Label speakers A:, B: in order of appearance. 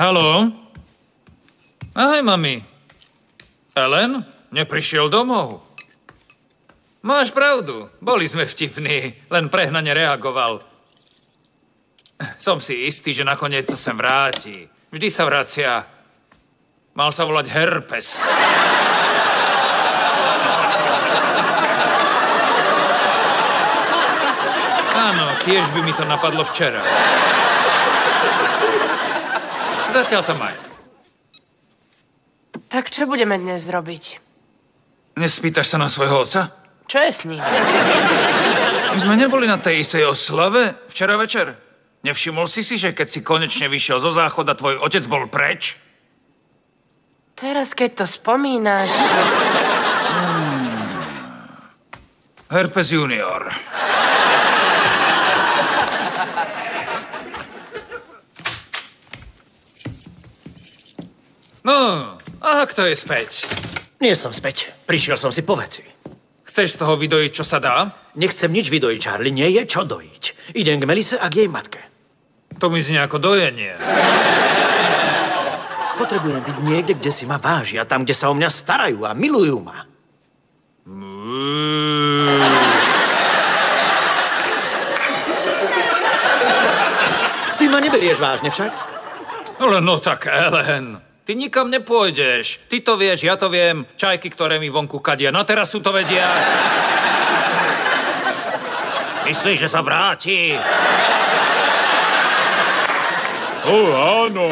A: Haló? Ahoj, mami. Ellen? Neprišiel domov. Máš pravdu. Boli sme vtipní. Len prehnane reagoval. Som si istý, že nakoniec sa sem vráti. Vždy sa vracia. Mal sa volať Herpes. Áno, tiež by mi to napadlo včera. Zatiaľ sa maj.
B: Tak čo budeme dnes robiť?
A: Nespýtaš sa na svojho otca?
B: Čo je s ním?
A: My sme neboli na tej istej oslave včera večer. Nevšimol si, že keď si konečne vyšiel zo záchoda, tvoj otec bol preč?
B: Teraz, keď to spomínaš...
A: Herpes junior. No, a kto je späť?
C: Nie som späť. Prišiel som si po veci.
A: Chceš z toho vydojiť, čo sa dá?
C: Nechcem nič vydojiť, Charlie. Nie je čo dojiť. Idem k Melise a k jej matke.
A: To mi znie ako dojenie.
C: Potrebujem byť niekde, kde si ma vážia. Tam, kde sa o mňa starajú a milujú ma. Ty ma neberieš vážne však?
A: No tak, Ellen. Ty nikam nepôjdeš. Ty to vieš, ja to viem. Čajky, ktoré mi vonku kadia na terasu, to vedia. Myslíš, že sa vráti?
D: Áno.